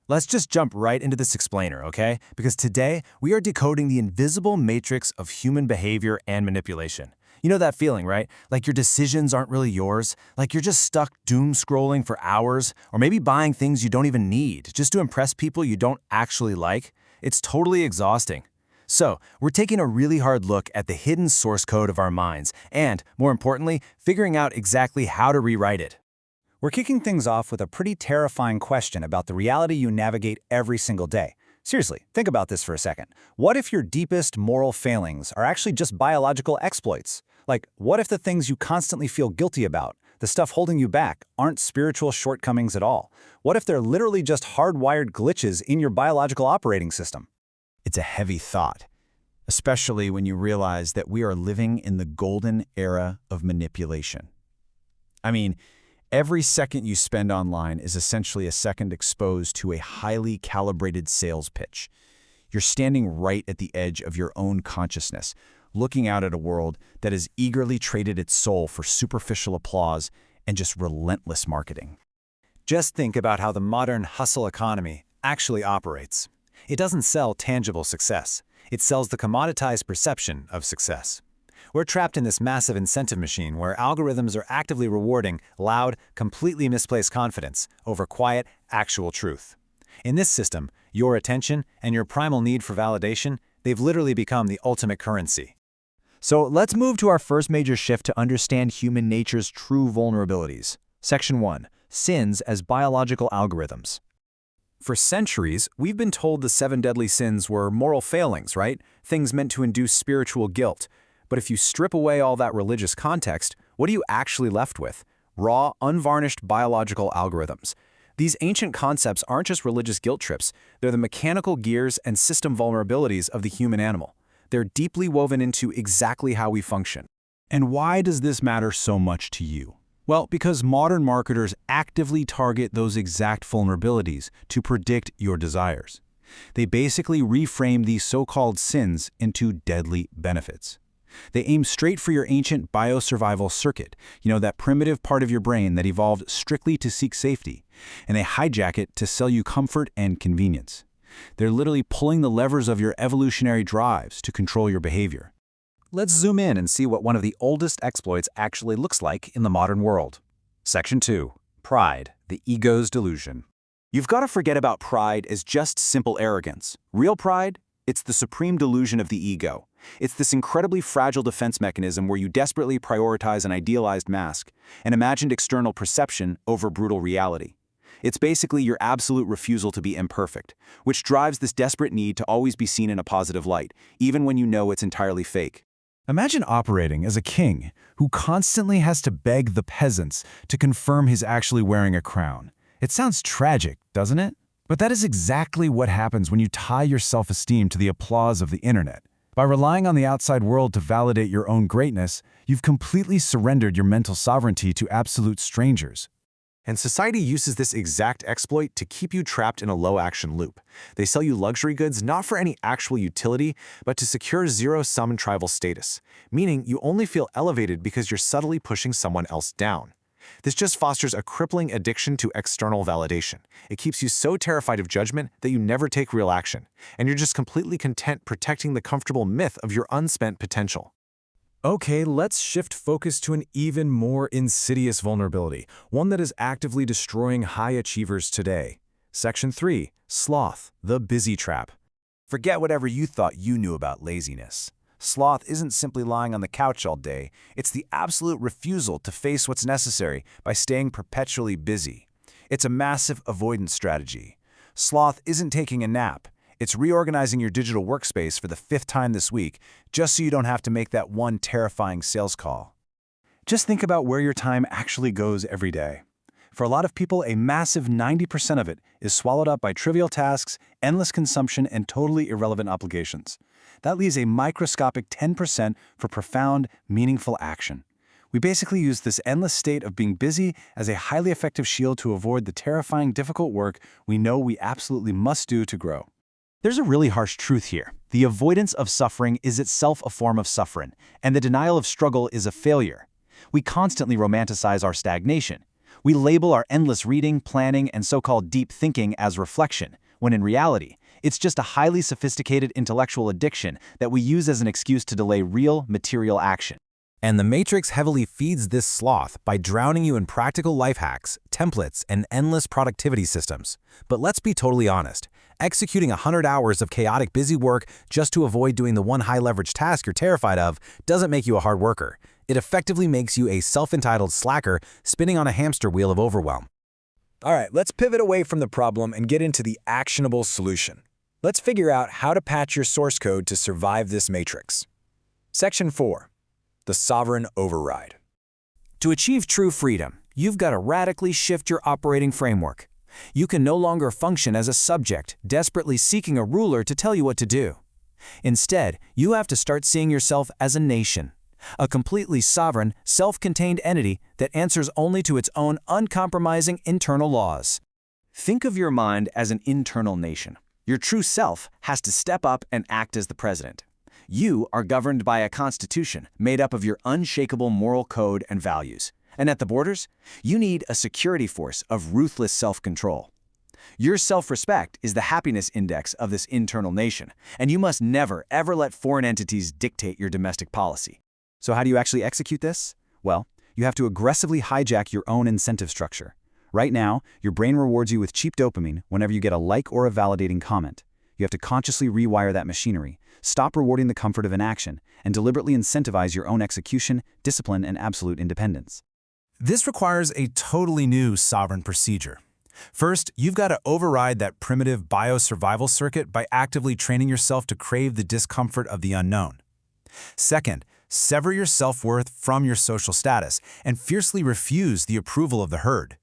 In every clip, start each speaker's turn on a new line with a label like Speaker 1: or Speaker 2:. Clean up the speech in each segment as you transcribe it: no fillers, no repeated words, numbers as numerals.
Speaker 1: Let's just jump right into this explainer, okay? Because today, we are decoding the invisible matrix of human behavior and manipulation. You know that feeling, right? Like your decisions aren't really yours, like you're just stuck doom scrolling for hours, or maybe buying things you don't even need just to impress people you don't actually like. It's totally exhausting. So, we're taking a really hard look at the hidden source code of our minds and, more importantly, figuring out exactly how to rewrite it.
Speaker 2: We're kicking things off with a pretty terrifying question about the reality you navigate every single day. Seriously, think about this for a second. What if your deepest moral failings are actually just biological exploits? Like, what if the things you constantly feel guilty about, the stuff holding you back, aren't spiritual shortcomings at all? What if they're literally just hardwired glitches in your biological operating system?
Speaker 3: It's a heavy thought, especially when you realize that we are living in the golden era of manipulation. I mean, every second you spend online is essentially a second exposed to a highly calibrated sales pitch. You're standing right at the edge of your own consciousness, looking out at a world that has eagerly traded its soul for superficial applause and just relentless marketing.
Speaker 2: Just think about how the modern hustle economy actually operates. It doesn't sell tangible success. It sells the commoditized perception of success. We're trapped in this massive incentive machine where algorithms are actively rewarding loud, completely misplaced confidence over quiet, actual truth. In this system, your attention and your primal need for validation, they've literally become the ultimate currency.
Speaker 1: So let's move to our first major shift to understand human nature's true vulnerabilities. Section 1. Sins as biological algorithms. For centuries, we've been told the 7 deadly sins were moral failings, right? Things meant to induce spiritual guilt. But if you strip away all that religious context, what are you actually left with? Raw, unvarnished biological algorithms. These ancient concepts aren't just religious guilt trips, they're the mechanical gears and system vulnerabilities of the human animal. They're deeply woven into exactly how we function.
Speaker 3: And why does this matter so much to you? Well, because modern marketers actively target those exact vulnerabilities to predict your desires. They basically reframe these so-called sins into deadly benefits. They aim straight for your ancient biosurvival circuit, that primitive part of your brain that evolved strictly to seek safety, and they hijack it to sell you comfort and convenience. They're literally pulling the levers of your evolutionary drives to control your behavior.
Speaker 2: Let's zoom in and see what one of the oldest exploits actually looks like in the modern world. Section 2. Pride, the ego's delusion. You've got to forget about pride as just simple arrogance. Real pride? It's the supreme delusion of the ego. It's this incredibly fragile defense mechanism where you desperately prioritize an idealized mask, an imagined external perception over brutal reality. It's basically your absolute refusal to be imperfect, which drives this desperate need to always be seen in a positive light, even when you know it's entirely fake.
Speaker 3: Imagine operating as a king who constantly has to beg the peasants to confirm he's actually wearing a crown. It sounds tragic, doesn't it? But that is exactly what happens when you tie your self-esteem to the applause of the internet. By relying on the outside world to validate your own greatness, you've completely surrendered your mental sovereignty to absolute strangers.
Speaker 4: And society uses this exact exploit to keep you trapped in a low-action loop. They sell you luxury goods not for any actual utility, but to secure zero-sum tribal status, meaning you only feel elevated because you're subtly pushing someone else down. This just fosters a crippling addiction to external validation. It keeps you so terrified of judgment that you never take real action, and you're just completely content protecting the comfortable myth of your unspent potential.
Speaker 1: Okay, let's shift focus to an even more insidious vulnerability, one that is actively destroying high achievers today. Section 3. Sloth, the busy trap. Forget whatever you thought you knew about laziness. Sloth isn't simply lying on the couch all day, it's the absolute refusal to face what's necessary by staying perpetually busy. It's a massive avoidance strategy. Sloth isn't taking a nap. It's reorganizing your digital workspace for the 5th time this week, just so you don't have to make that one terrifying sales call. Just think about where your time actually goes every day. For a lot of people, a massive 90% of it is swallowed up by trivial tasks, endless consumption, and totally irrelevant obligations. That leaves a microscopic 10% for profound, meaningful action. We basically use this endless state of being busy as a highly effective shield to avoid the terrifying, difficult work we know we absolutely must do to grow. There's a really harsh truth here. The avoidance of suffering is itself a form of suffering, and the denial of struggle is a failure. We constantly romanticize our stagnation.
Speaker 2: We label our endless reading, planning, and so-called deep thinking as reflection, when in reality, it's just a highly sophisticated intellectual addiction that we use as an excuse to delay real, material action.
Speaker 1: And the Matrix heavily feeds this sloth by drowning you in practical life hacks, templates, and endless productivity systems. But let's be totally honest. Executing 100 hours of chaotic busy work just to avoid doing the one high-leverage task you're terrified of doesn't make you a hard worker. It effectively makes you a self-entitled slacker spinning on a hamster wheel of overwhelm. All right, let's pivot away from the problem and get into the actionable solution. Let's figure out how to patch your source code to survive this matrix. Section 4. The Sovereign Override. To achieve true freedom, you've got to radically shift your operating framework. You can no longer function as a subject, desperately seeking a ruler to tell you what to do. Instead, you have to start seeing yourself as a nation, a completely sovereign, self-contained entity that answers only to its own uncompromising internal laws. Think of your mind as an internal nation. Your true self has to step up and act as the president. You are governed by a constitution made up of your unshakable moral code and values. And at the borders, you need a security force of ruthless self-control. Your self-respect is the happiness index of this internal nation, and you must never, ever let foreign entities dictate your domestic policy.
Speaker 2: So how do you actually execute this? Well, you have to aggressively hijack your own incentive structure. Right now, your brain rewards you with cheap dopamine whenever you get a like or a validating comment. You have to consciously rewire that machinery, stop rewarding the comfort of inaction, and deliberately incentivize your own execution, discipline, and absolute independence.
Speaker 1: This requires a totally new sovereign procedure. First, you've got to override that primitive biosurvival circuit by actively training yourself to crave the discomfort of the unknown. Second, sever your self-worth from your social status and fiercely refuse the approval of the herd.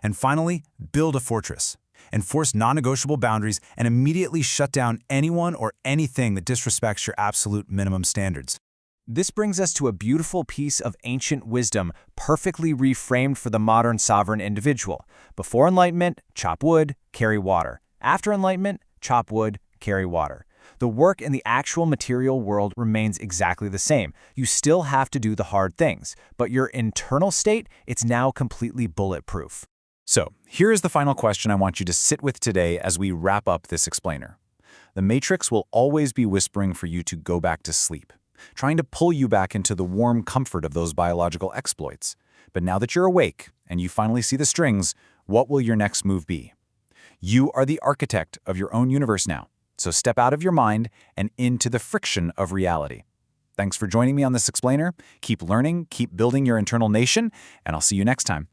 Speaker 1: And finally, build a fortress. Enforce non-negotiable boundaries and immediately shut down anyone or anything that disrespects your absolute minimum standards.
Speaker 2: This brings us to a beautiful piece of ancient wisdom perfectly reframed for the modern sovereign individual. Before enlightenment, chop wood, carry water. After enlightenment, chop wood, carry water. The work in the actual material world remains exactly the same. You still have to do the hard things, but your internal state, it's now completely bulletproof.
Speaker 3: So, here is the final question I want you to sit with today as we wrap up this explainer. The Matrix will always be whispering for you to go back to sleep, trying to pull you back into the warm comfort of those biological exploits. But now that you're awake and you finally see the strings, what will your next move be? You are the architect of your own universe now, so step out of your mind and into the friction of reality. Thanks for joining me on this explainer. Keep learning, keep building your internal nation, and I'll see you next time.